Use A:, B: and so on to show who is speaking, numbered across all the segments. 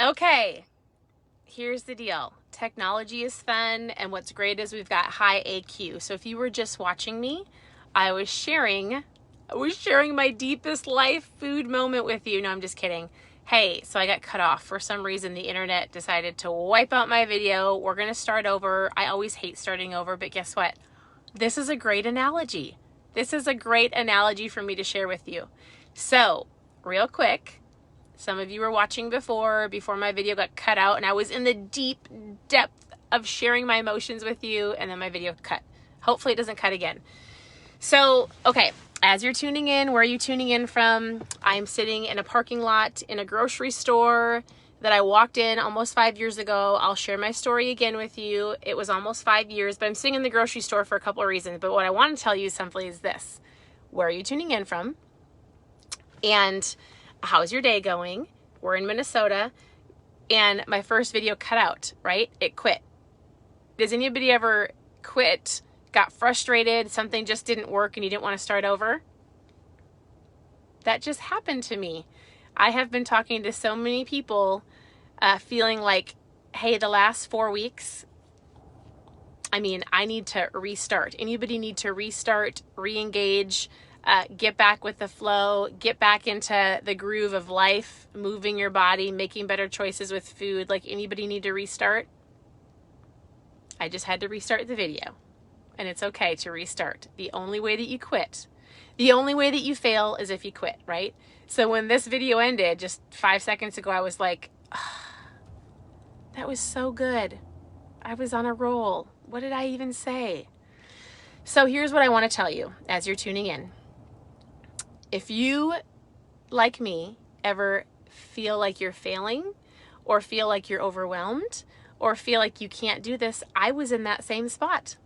A: Okay, here's the deal. Technology is fun, and what's great is we've got high AQ. So if you were just watching me, I was sharing my deepest life food moment with you. No, I'm just kidding. Hey, so I got cut off. For some reason, the internet decided to wipe out my video. We're going to start over. I always hate starting over, but guess what? This is a great analogy. This is a great analogy for me to share with you. So, real quick, some of you were watching before my video got cut out, and I was in the deep depth of sharing my emotions with you, and then my video cut. Hopefully it doesn't cut again. So, okay, as you're tuning in, where are you tuning in from? I'm sitting in a parking lot in a grocery store that I walked in almost 5 years ago. I'll share my story again with you. It was almost 5 years, but I'm sitting in the grocery store for a couple of reasons. But what I want to tell you simply is this. Where are you tuning in from? And how's your day going? We're in Minnesota, and my first video cut out, right? It quit. Does anybody ever quit, got frustrated, something just didn't work and you didn't want to start over? That just happened to me. I have been talking to so many people feeling like, hey, the last 4 weeks, I need to restart. Anybody need to restart, re-engage, get back with the flow, get back into the groove of life, moving your body, making better choices with food? Like, anybody need to restart? I just had to restart the video, and it's okay to restart. The only way that you quit, the only way that you fail is if you quit, right? So when this video ended just 5 seconds ago, I was like, oh, that was so good. I was on a roll. What did I even say? So here's what I want to tell you as you're tuning in. If you, like me, ever feel like you're failing, or feel like you're overwhelmed, or feel like you can't do this, I was in that same spot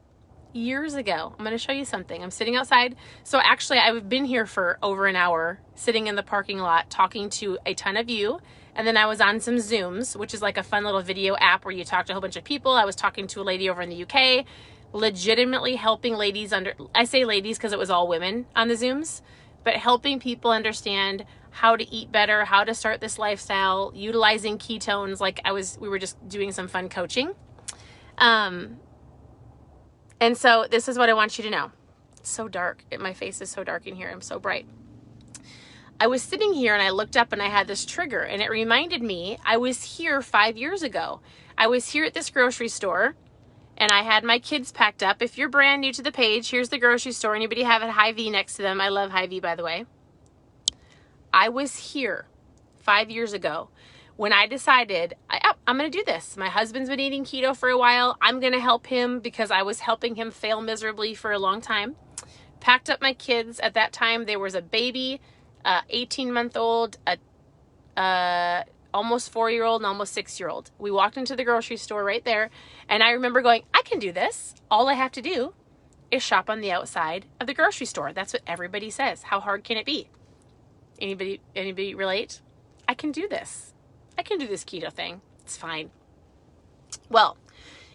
A: years ago. I'm going to show you something. I'm sitting outside. So actually, I've been here for over an hour, sitting in the parking lot, talking to a ton of you. And then I was on some Zooms, which is like a fun little video app where you talk to a whole bunch of people. I was talking to a lady over in the UK, legitimately helping ladies I say ladies because it was all women on the Zooms, but helping people understand how to eat better, how to start this lifestyle, utilizing ketones. We were just doing some fun coaching. And so this is what I want you to know. It's so dark. My face is so dark in here. I'm so bright. I was sitting here and I looked up and I had this trigger, and it reminded me I was here 5 years ago. I was here at this grocery store and I had my kids packed up. If you're brand new to the page, here's the grocery store. Anybody have a Hy-Vee next to them? I love Hy-Vee, by the way. I was here 5 years ago when I decided, I'm going to do this. My husband's been eating keto for a while. I'm going to help him because I was helping him fail miserably for a long time. Packed up my kids. At that time, there was a baby, 18-month-old, almost 4-year-old, and almost 6-year-old. We walked into the grocery store right there, and I remember going, I can do this. All I have to do is shop on the outside of the grocery store. That's what everybody says. How hard can it be? Anybody relate? I can do this. I can do this keto thing. It's fine. Well,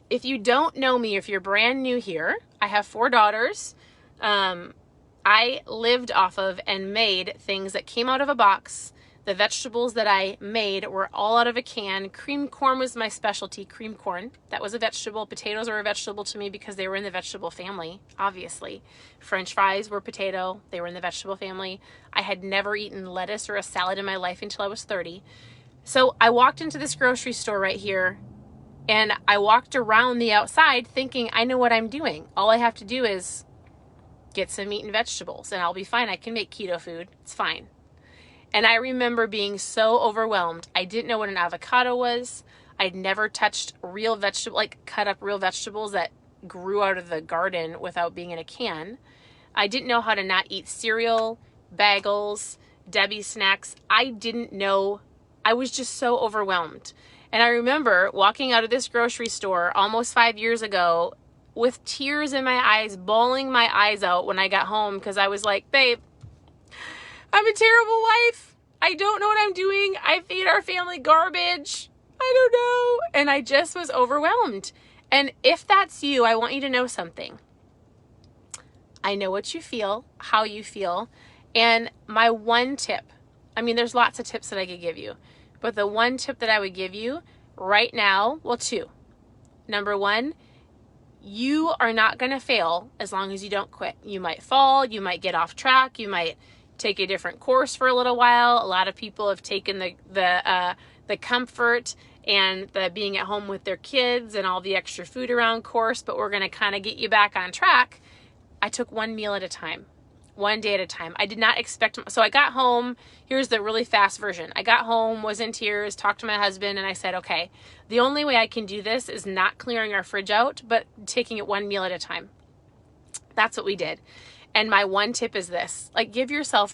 A: if you don't know me, if you're brand new here, I have 4 daughters. I lived off of and made things that came out of a box. The vegetables that I made were all out of a can. Cream corn was my specialty, cream corn. That was a vegetable. Potatoes were a vegetable to me because they were in the vegetable family, obviously. French fries were potato. They were in the vegetable family. I had never eaten lettuce or a salad in my life until I was 30. So I walked into this grocery store right here, and I walked around the outside thinking, I know what I'm doing. All I have to do is get some meat and vegetables, and I'll be fine. I can make keto food. It's fine. And I remember being so overwhelmed. I didn't know what an avocado was. I'd never touched real vegetable, like cut up real vegetables that grew out of the garden without being in a can. I didn't know how to not eat cereal, bagels, Debbie snacks. I didn't know. I was just so overwhelmed. And I remember walking out of this grocery store almost 5 years ago with tears in my eyes, bawling my eyes out when I got home because I was like, babe, I'm a terrible wife. I don't know what I'm doing. I feed our family garbage. I don't know. And I just was overwhelmed. And if that's you, I want you to know something. I know what you feel, how you feel. And my one tip, there's lots of tips that I could give you, But the one tip that I would give you right now, well, two. Number one, you are not going to fail as long as you don't quit. You might fall, you might get off track, you might take a different course for a little while. A lot of people have taken the comfort and the being at home with their kids and all the extra food around course, but we're going to kind of get you back on track. I took one meal at a time, one day at a time. I did not expect, so I got home. Here's the really fast version. I got home, was in tears, talked to my husband, and I said, okay, the only way I can do this is not clearing our fridge out, but taking it one meal at a time. That's what we did. And my one tip is this, like, give yourself